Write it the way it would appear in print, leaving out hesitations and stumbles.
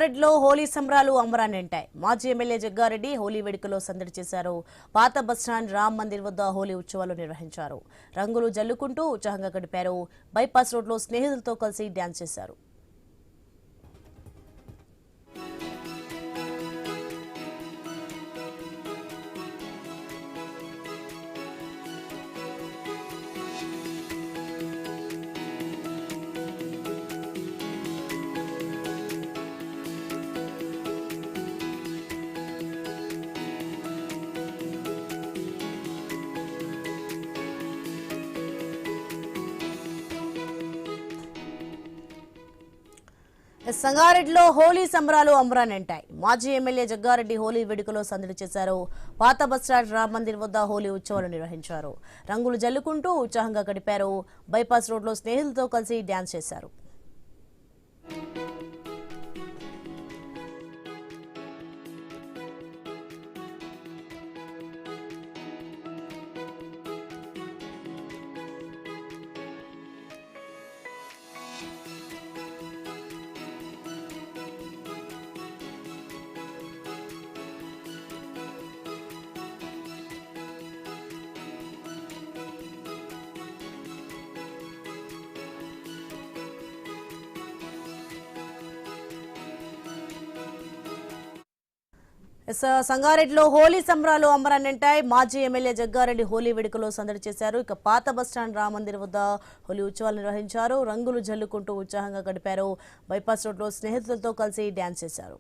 రెడ్డిలో హోలీ సంబరాలు అంబరాన్నంటాయి. మాజీ ఎమ్మెల్యే జగ్గారెడ్డి హోలీ వేడుకలో సందడి చేశారు. పాత బస్టాండ్ రామ్ మందిర్ వద్ద హోలీ ఉత్సవాలు నిర్వహించారు. రంగులు జల్లుకుంటూ ఉత్సాహంగా గడిపారు. బైపాస్ రోడ్లో స్నేహితులతో కలిసి డ్యాన్స్ చేశారు. సంగారెడ్డిలో హోలీ సంబరాలు అంబరాన్నంటాయి. మాజీ ఎమ్మెల్యే జగ్గారెడ్డి హోలీ వేడుకలో సందడి చేశారు. పాత బస్టాండ్ రామ్ మందిర్ వద్ద హోలీ ఉత్సవాలు నిర్వహించారు. రంగులు జల్లుకుంటూ ఉత్సాహంగా గడిపారు. బైపాస్ రోడ్లో స్నేహితులతో కలిసి డ్యాన్స్ చేశారు. సంగారెడ్డిలో హోలీ సంబరాలు అంబరాన్నంటాయి. మాజీ ఎమ్మెల్యే జగ్గారెడ్డి హోలీ వేడుకలో సందడి చేశారు. ఇక పాత బస్టాండ్ రామ్ మందిర్ వద్ద హోలీ ఉత్సవాలు నిర్వహించారు. రంగులు జల్లుకుంటూ ఉత్సాహంగా గడిపారు. బైపాస్ రోడ్లో స్నేహితులతో కలిసి డ్యాన్స్ చేశారు.